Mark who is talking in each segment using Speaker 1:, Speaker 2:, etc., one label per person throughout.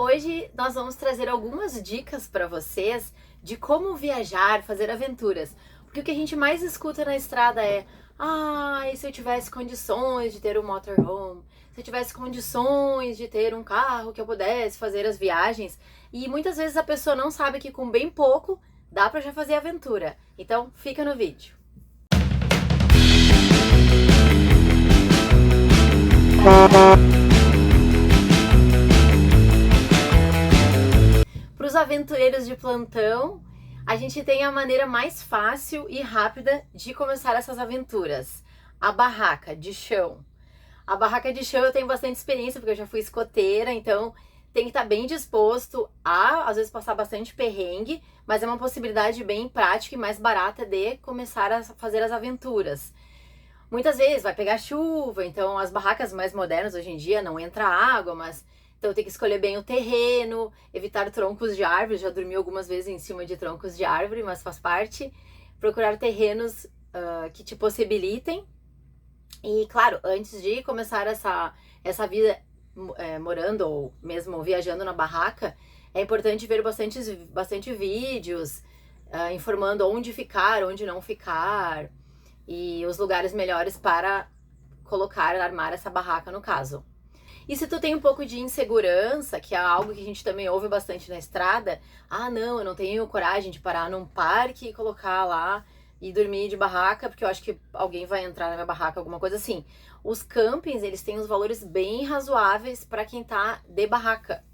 Speaker 1: Hoje nós vamos trazer algumas dicas para vocês de como viajar, fazer aventuras. Porque o que a gente mais escuta na estrada é: e se eu tivesse condições de ter um motorhome, se eu tivesse condições de ter um carro que eu pudesse fazer as viagens. E muitas vezes a pessoa não sabe que com bem pouco dá para já fazer aventura. Então fica no vídeo. Para os aventureiros de plantão, a gente tem a maneira mais fácil e rápida de começar essas aventuras: a barraca de chão. A barraca de chão eu tenho bastante experiência, porque eu já fui escoteira, então tem que estar bem disposto a, às vezes, passar bastante perrengue, mas é uma possibilidade bem prática e mais barata de começar a fazer as aventuras. Muitas vezes vai pegar chuva, então as barracas mais modernas hoje em dia não entra água, mas então tem que escolher bem o terreno, evitar troncos de árvore. Já dormi algumas vezes em cima de troncos de árvore, mas faz parte. Procurar terrenos que te possibilitem. E claro, antes de começar essa vida morando ou mesmo viajando na barraca, é importante ver bastante vídeos informando onde ficar, onde não ficar e os lugares melhores para armar essa barraca no caso. E se tu tem um pouco de insegurança, que é algo que a gente também ouve bastante na estrada: não, eu não tenho coragem de parar num parque e colocar lá e dormir de barraca, porque eu acho que alguém vai entrar na minha barraca, alguma coisa assim. Os campings, eles têm uns valores bem razoáveis para quem tá de barraca.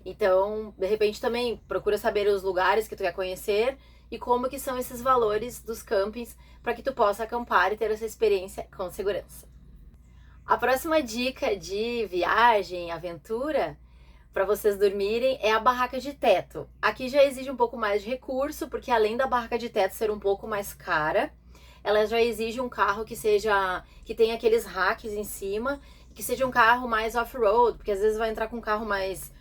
Speaker 1: Então, de repente também procura saber os lugares que tu quer conhecer e como que são esses valores dos campings para que tu possa acampar e ter essa experiência com segurança. A próxima dica de viagem, aventura, para vocês dormirem é a barraca de teto. Aqui já exige um pouco mais de recurso, porque além da barraca de teto ser um pouco mais cara, ela já exige um carro que tenha aqueles racks em cima, que seja um carro mais off-road, porque às vezes vai entrar com um carro mais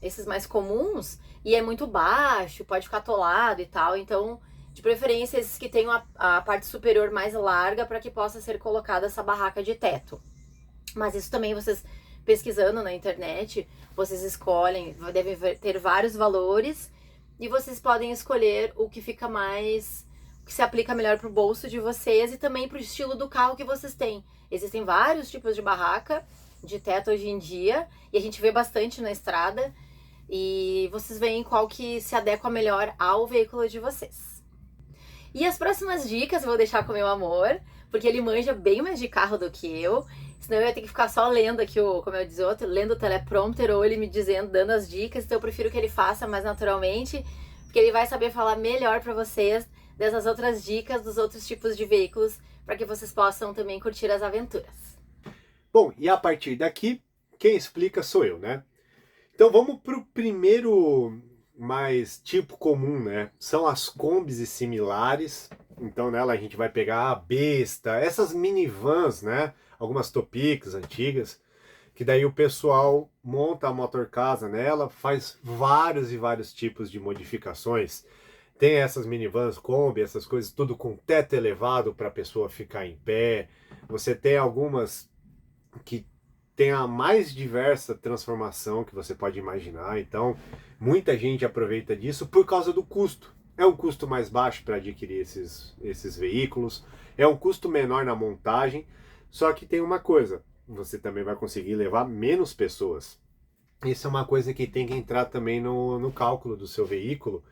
Speaker 1: esses mais comuns e é muito baixo, pode ficar atolado e tal. Então, de preferência, esses que tenham a parte superior mais larga para que possa ser colocada essa barraca de teto. Mas isso também vocês pesquisando na internet, vocês escolhem, devem ter vários valores e vocês podem escolher o que fica mais, o que se aplica melhor para o bolso de vocês e também para o estilo do carro que vocês têm. Existem vários tipos de barraca de teto hoje em dia e a gente vê bastante na estrada e vocês veem qual que se adequa melhor ao veículo de vocês. E as próximas dicas eu vou deixar com o meu amor, porque ele manja bem mais de carro do que eu. Senão eu ia ter que ficar só lendo aqui, como eu disse outro, lendo o teleprompter ou ele me dizendo, dando as dicas. Então eu prefiro que ele faça mais naturalmente, porque ele vai saber falar melhor para vocês dessas outras dicas, dos outros tipos de veículos, para que vocês possam também curtir as aventuras.
Speaker 2: Bom, e a partir daqui, quem explica sou eu, né? Então vamos para o primeiro mais tipo comum, né? São as combis e similares. Então nela a gente vai pegar a Besta, essas minivans, né? Algumas Topics antigas, que daí o pessoal monta a motorcasa nela, faz vários e vários tipos de modificações. Tem essas minivans, Kombi, essas coisas, tudo com teto elevado para a pessoa ficar em pé. Você tem algumas que tem a mais diversa transformação que você pode imaginar, então muita gente aproveita disso por causa do custo. É um custo mais baixo para adquirir esses veículos, é um custo menor na montagem, só que tem uma coisa: você também vai conseguir levar menos pessoas. Isso é uma coisa que tem que entrar também no cálculo do seu veículo.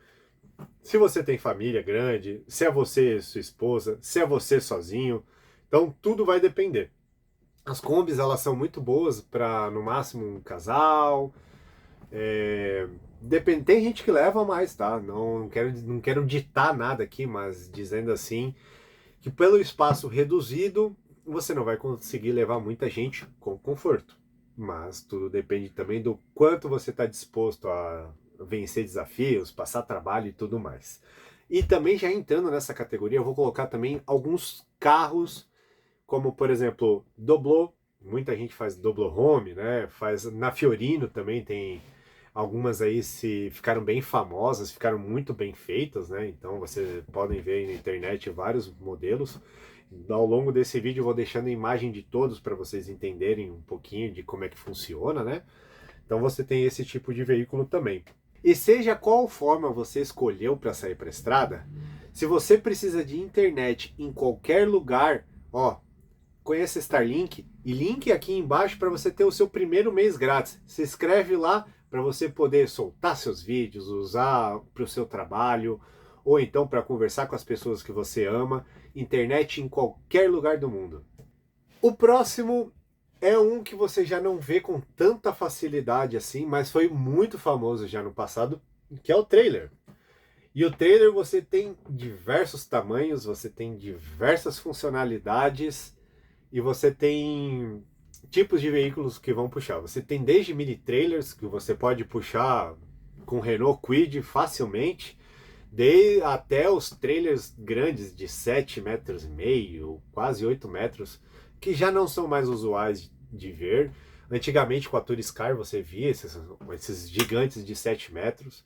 Speaker 2: Se você tem família grande, se é você e sua esposa, se é você sozinho, então tudo vai depender. As combis, elas são muito boas para, no máximo, um casal. Tem gente que leva mais, tá? Não quero ditar nada aqui, mas dizendo assim, que pelo espaço reduzido, você não vai conseguir levar muita gente com conforto. Mas tudo depende também do quanto você está disposto a vencer desafios, passar trabalho e tudo mais. E também, já entrando nessa categoria, eu vou colocar também alguns carros, como por exemplo, doblô. Muita gente faz doblô home, né? Faz na Fiorino também, tem algumas aí ficaram bem famosas, ficaram muito bem feitas, né? Então vocês podem ver aí na internet vários modelos. Ao longo desse vídeo eu vou deixando a imagem de todos para vocês entenderem um pouquinho de como é que funciona, né? Então você tem esse tipo de veículo também. E seja qual forma você escolheu para sair para a estrada, se você precisa de internet em qualquer lugar, ó, conheça Starlink e link aqui embaixo para você ter o seu primeiro mês grátis. Se inscreve lá para você poder soltar seus vídeos, usar para o seu trabalho, ou então para conversar com as pessoas que você ama. Internet em qualquer lugar do mundo. O próximo é um que você já não vê com tanta facilidade assim, mas foi muito famoso já no passado, que é o trailer. E o trailer você tem diversos tamanhos, você tem diversas funcionalidades e você tem tipos de veículos que vão puxar. Você tem desde mini trailers que você pode puxar com Renault Kwid facilmente, até os trailers grandes de 7,5 metros, quase 8 metros, que já não são mais usuais de ver. Antigamente com a Turiscar você via esses gigantes de 7 metros.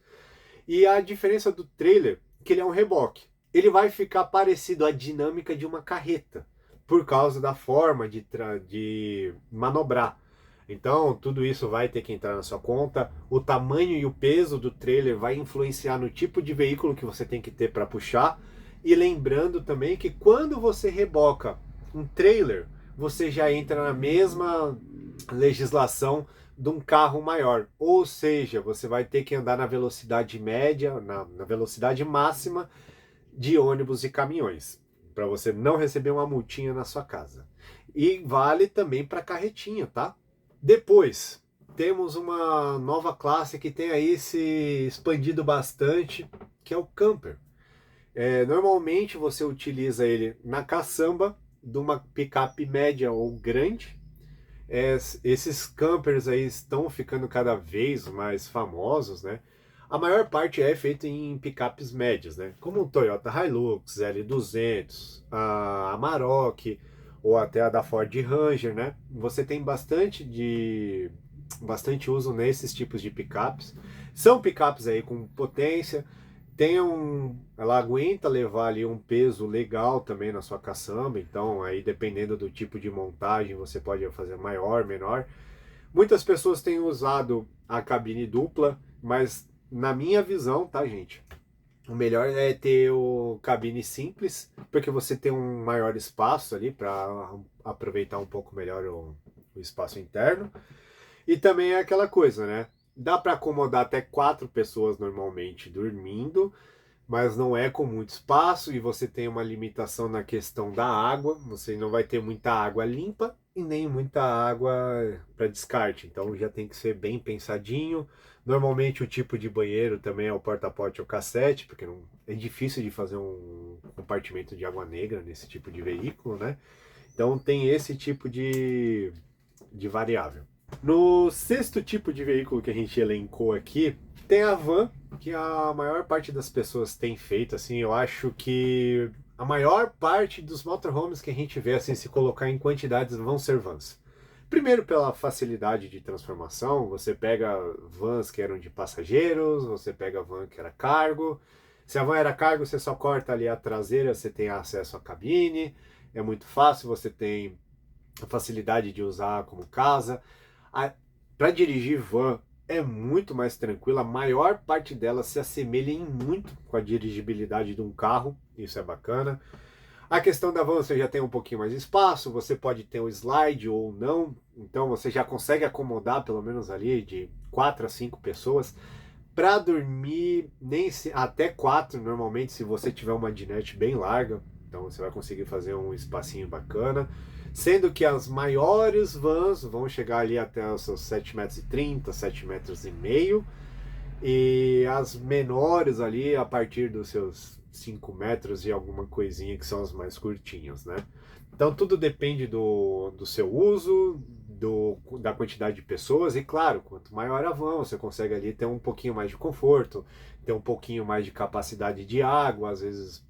Speaker 2: E a diferença do trailer é que ele é um reboque. Ele vai ficar parecido à dinâmica de uma carreta, por causa da forma de manobrar. Então, tudo isso vai ter que entrar na sua conta. O tamanho e o peso do trailer vai influenciar no tipo de veículo que você tem que ter para puxar. E lembrando também que quando você reboca um trailer, você já entra na mesma legislação de um carro maior. Ou seja, você vai ter que andar na velocidade média, na velocidade máxima de ônibus e caminhões, para você não receber uma multinha na sua casa. E vale também para carretinha, tá? Depois, temos uma nova classe que tem aí se expandido bastante, que é o camper. Normalmente você utiliza ele na caçamba de uma picape média ou grande. Esses campers aí estão ficando cada vez mais famosos, né? A maior parte é feita em picapes médias, né? Como o Toyota Hilux, L200, a Amarok ou até a da Ford Ranger, né? Você tem bastante uso nesses tipos de picapes. São picapes aí com potência, ela aguenta levar ali um peso legal também na sua caçamba, então aí dependendo do tipo de montagem você pode fazer maior, menor. Muitas pessoas têm usado a cabine dupla, mas na minha visão, tá, gente? O melhor é ter o cabine simples, porque você tem um maior espaço ali para aproveitar um pouco melhor o espaço interno. E também é aquela coisa, né? Dá para acomodar até 4 pessoas normalmente dormindo, mas não é com muito espaço e você tem uma limitação na questão da água. Você não vai ter muita água limpa e nem muita água para descarte. Então já tem que ser bem pensadinho. Normalmente o tipo de banheiro também é o porta-pote ou cassete, porque não, é difícil de fazer um compartimento de água negra nesse tipo de veículo, né? Então tem esse tipo de variável. No sexto tipo de veículo que a gente elencou aqui, tem a van, que a maior parte das pessoas tem feito, assim, eu acho que a maior parte dos motorhomes que a gente vê, assim, se colocar em quantidades, vão ser vans. Primeiro pela facilidade de transformação, você pega vans que eram de passageiros, você pega van que era cargo. Se a van era cargo, você só corta ali a traseira, você tem acesso à cabine, é muito fácil, você tem a facilidade de usar como casa. Para dirigir van é muito mais tranquila, a maior parte delas se assemelha em muito com a dirigibilidade de um carro, isso é bacana. A questão da van, você já tem um pouquinho mais de espaço, você pode ter o slide ou não, então você já consegue acomodar pelo menos ali de 4 a 5 pessoas. Para dormir, até 4 normalmente, se você tiver uma dinette bem larga, então você vai conseguir fazer um espacinho bacana. Sendo que as maiores vans vão chegar ali até os seus 7,30 metros, 7,5 metros. E as menores ali a partir dos seus 5 metros e alguma coisinha, que são as mais curtinhas, né? Então tudo depende do seu uso, da quantidade de pessoas. E claro, quanto maior a van, você consegue ali ter um pouquinho mais de conforto, ter um pouquinho mais de capacidade de água, às vezes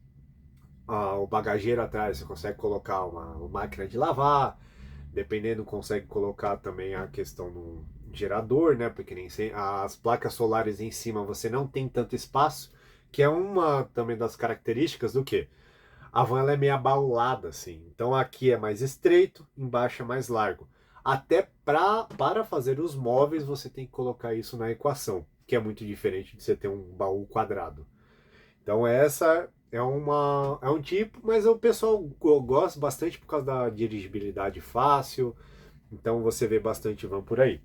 Speaker 2: o bagageiro atrás você consegue colocar uma máquina de lavar, dependendo consegue colocar também a questão do gerador, né? Porque nem as placas solares em cima você não tem tanto espaço, que é uma também das características do que a van ela é meio abaulada assim. Então aqui é mais estreito, embaixo é mais largo. Até para fazer os móveis você tem que colocar isso na equação, que é muito diferente de você ter um baú quadrado. Então essa é um tipo, mas o pessoal gosta bastante por causa da dirigibilidade fácil, então você vê bastante van por aí.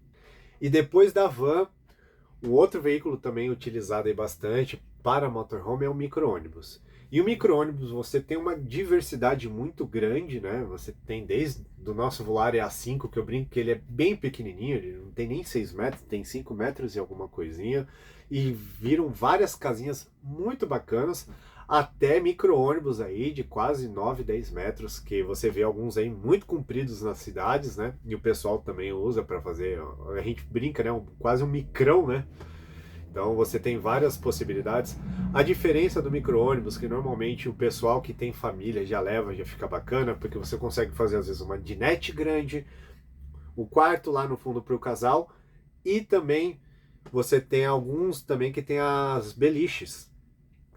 Speaker 2: E depois da van, um outro veículo também utilizado aí bastante para motorhome é o micro-ônibus. E o micro-ônibus você tem uma diversidade muito grande, né? Você tem desde do nosso Volare A5, que eu brinco que ele é bem pequenininho, ele não tem nem 6 metros, tem 5 metros e alguma coisinha. E viram várias casinhas muito bacanas, até micro-ônibus aí de quase 9, 10 metros, que você vê alguns aí muito compridos nas cidades, né? E o pessoal também usa para fazer, a gente brinca, né? Quase um micrão, né? Então você tem várias possibilidades. A diferença do micro-ônibus, que normalmente o pessoal que tem família já leva, já fica bacana, porque você consegue fazer às vezes uma dinette grande, o quarto lá no fundo para o casal, e também você tem alguns também que tem as beliches.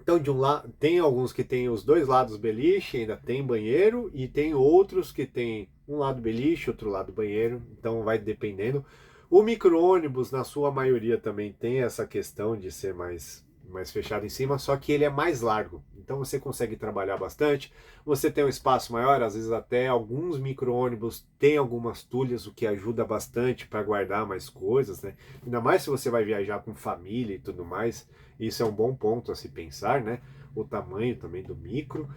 Speaker 2: Então de um lado tem alguns que tem os dois lados beliche, ainda tem banheiro, e tem outros que tem um lado beliche, outro lado banheiro, então vai dependendo. O micro-ônibus, na sua maioria, também tem essa questão de ser mais fechado em cima, só que ele é mais largo. Então você consegue trabalhar bastante, você tem um espaço maior, às vezes até alguns micro-ônibus têm algumas tulhas, o que ajuda bastante para guardar mais coisas, né? Ainda mais se você vai viajar com família e tudo mais, isso é um bom ponto a se pensar, né? O tamanho também do micro.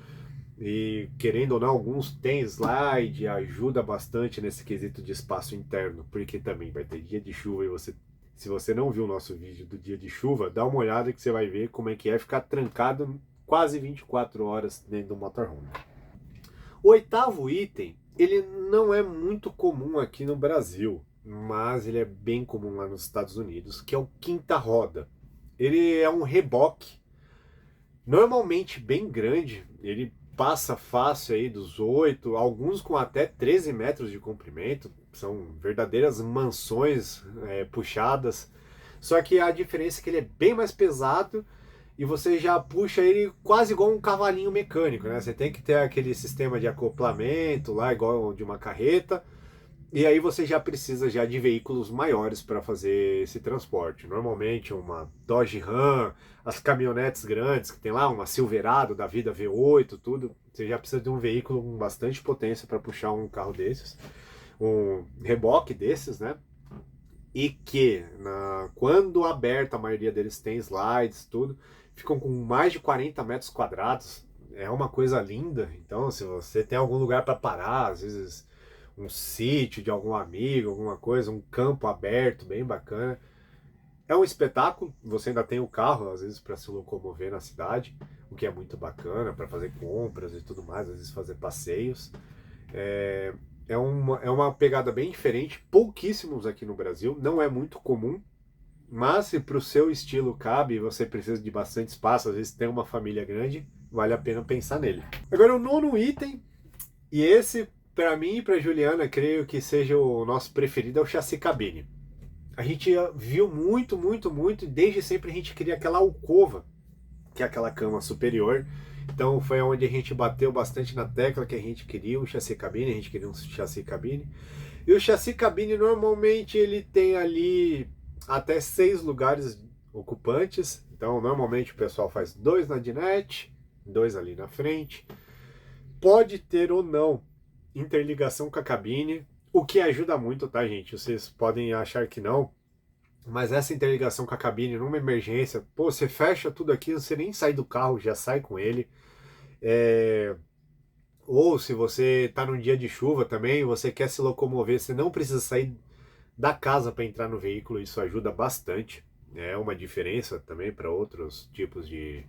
Speaker 2: E querendo ou não, alguns têm slide, ajuda bastante nesse quesito de espaço interno, porque também vai ter dia de chuva e se você não viu o nosso vídeo do dia de chuva, dá uma olhada que você vai ver como é que é ficar trancado quase 24 horas dentro do motorhome. O oitavo item, ele não é muito comum aqui no Brasil, mas ele é bem comum lá nos Estados Unidos, que é o quinta roda. Ele é um reboque, normalmente bem grande, ele passa fácil aí dos 8, alguns com até 13 metros de comprimento, são verdadeiras mansões puxadas, só que a diferença é que ele é bem mais pesado e você já puxa ele quase igual um cavalinho mecânico, né? Você tem que ter aquele sistema de acoplamento lá, igual de uma carreta, e aí você já precisa já de veículos maiores para fazer esse transporte. Normalmente uma Dodge Ram, as caminhonetes grandes que tem lá, uma Silverado da vida V8, tudo. Você já precisa de um veículo com bastante potência para puxar um carro desses, um reboque desses, né? E que quando aberto, a maioria deles tem slides, tudo, ficam com mais de 40 metros quadrados. É uma coisa linda. Então, se você tem algum lugar para parar, às vezes um sítio de algum amigo, alguma coisa, um campo aberto, bem bacana. É um espetáculo, você ainda tem o carro, às vezes, para se locomover na cidade, o que é muito bacana, para fazer compras e tudo mais, às vezes fazer passeios. É uma pegada bem diferente, pouquíssimos aqui no Brasil, não é muito comum, mas se para o seu estilo cabe e você precisa de bastante espaço, às vezes tem uma família grande, vale a pena pensar nele. Agora o nono item, e esse para mim e para Juliana, creio que seja o nosso preferido, é o chassi cabine. A gente viu muito, muito, muito, e desde sempre a gente queria aquela alcova, que é aquela cama superior. Então foi onde a gente bateu bastante na tecla que a gente queria um chassi cabine, a gente queria um chassi cabine. E o chassi cabine normalmente ele tem ali até 6 lugares ocupantes. Então normalmente o pessoal faz 2 na dinette, 2 ali na frente. Pode ter ou não interligação com a cabine, o que ajuda muito, tá, gente? Vocês podem achar que não, mas essa interligação com a cabine numa emergência, pô, você fecha tudo aqui, você nem sai do carro, já sai com ele. Ou se você está num dia de chuva também, você quer se locomover, você não precisa sair da casa para entrar no veículo, isso ajuda bastante. É uma diferença também para outros tipos de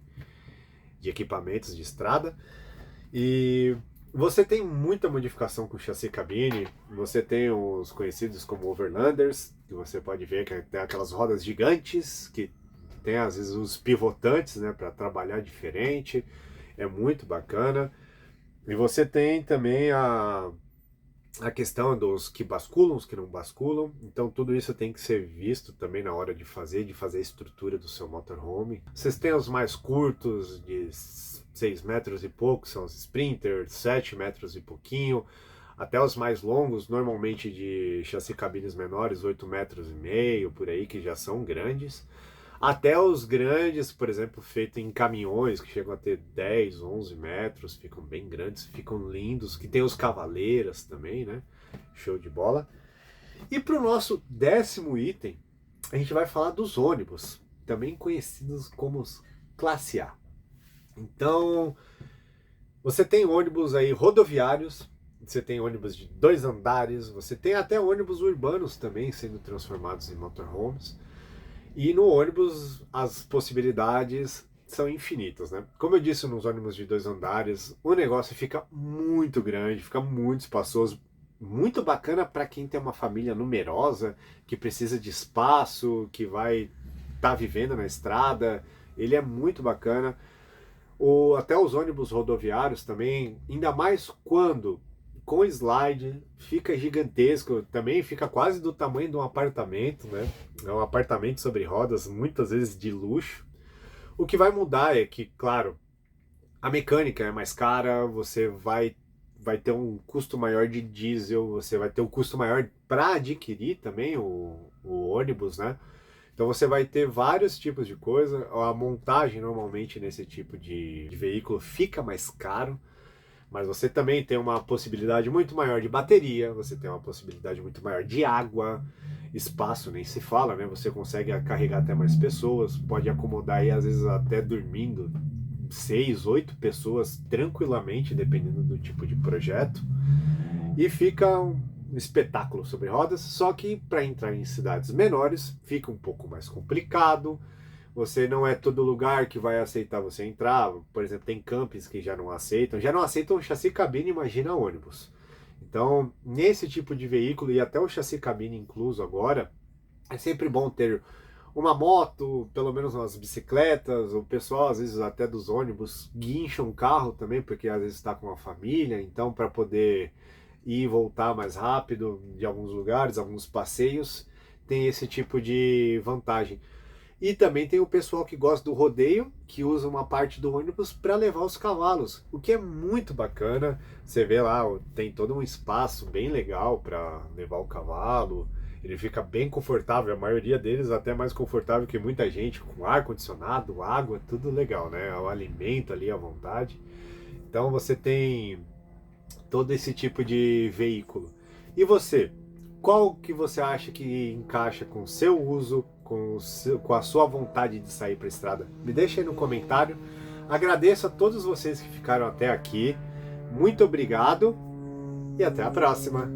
Speaker 2: equipamentos de estrada. E você tem muita modificação com chassi cabine, você tem os conhecidos como overlanders, que você pode ver que tem aquelas rodas gigantes, que tem às vezes os pivotantes, né, para trabalhar diferente, é muito bacana. E você tem também a questão dos que basculam, os que não basculam, então tudo isso tem que ser visto também na hora de fazer a estrutura do seu motorhome. Vocês têm os mais curtos, de 6 metros e pouco, são os Sprinter, 7 metros e pouquinho. até os mais longos, normalmente de chassi cabines menores, 8,5 metros, por aí, que já são grandes, até os grandes, por exemplo, feitos em caminhões, que chegam a ter 10, 11 metros, ficam bem grandes, ficam lindos, que tem os cavaleiras também, né? Show de bola. E para o nosso 10º item, a gente vai falar dos ônibus, também conhecidos como os classe A. Então, você tem ônibus aí rodoviários, você tem ônibus de 2 andares, você tem até ônibus urbanos também sendo transformados em motorhomes. E no ônibus as possibilidades são infinitas, né? Como eu disse, nos ônibus de 2 andares, o negócio fica muito grande, fica muito espaçoso, muito bacana para quem tem uma família numerosa, que precisa de espaço, que vai estar vivendo na estrada. Ele é muito bacana. Até os ônibus rodoviários também, ainda mais quando com slide, fica gigantesco, também fica quase do tamanho de um apartamento, né? É um apartamento sobre rodas, muitas vezes de luxo. O que vai mudar é que, claro, a mecânica é mais cara, você vai ter um custo maior de diesel, você vai ter um custo maior para adquirir também o ônibus, né? Então você vai ter vários tipos de coisa. A montagem normalmente nesse tipo de veículo fica mais caro, mas você também tem uma possibilidade muito maior de bateria, você tem uma possibilidade muito maior de água, espaço nem se fala, né? Você consegue carregar até mais pessoas, pode acomodar aí às vezes até dormindo 6, 8 pessoas tranquilamente, dependendo do tipo de projeto. E fica um espetáculo sobre rodas, só que para entrar em cidades menores fica um pouco mais complicado. Você não é todo lugar que vai aceitar você entrar. Por exemplo, tem campings que já não aceitam chassi cabine, imagina ônibus. Então, nesse tipo de veículo, e até o chassi cabine incluso agora, é sempre bom ter uma moto, pelo menos umas bicicletas, o pessoal às vezes até dos ônibus guincha um carro também, porque às vezes está com uma família, então para poder ir e voltar mais rápido de alguns lugares, alguns passeios, tem esse tipo de vantagem. E também tem o pessoal que gosta do rodeio, que usa uma parte do ônibus para levar os cavalos, o que é muito bacana. Você vê lá, tem todo um espaço bem legal para levar o cavalo, ele fica bem confortável, a maioria deles até mais confortável que muita gente, com ar-condicionado, água, tudo legal, né? O alimento ali à vontade. Então você tem todo esse tipo de veículo. E você? Qual que você acha que encaixa com o seu uso, com a sua vontade de sair para a estrada? Me deixa aí no comentário. Agradeço a todos vocês que ficaram até aqui. Muito obrigado e até a próxima.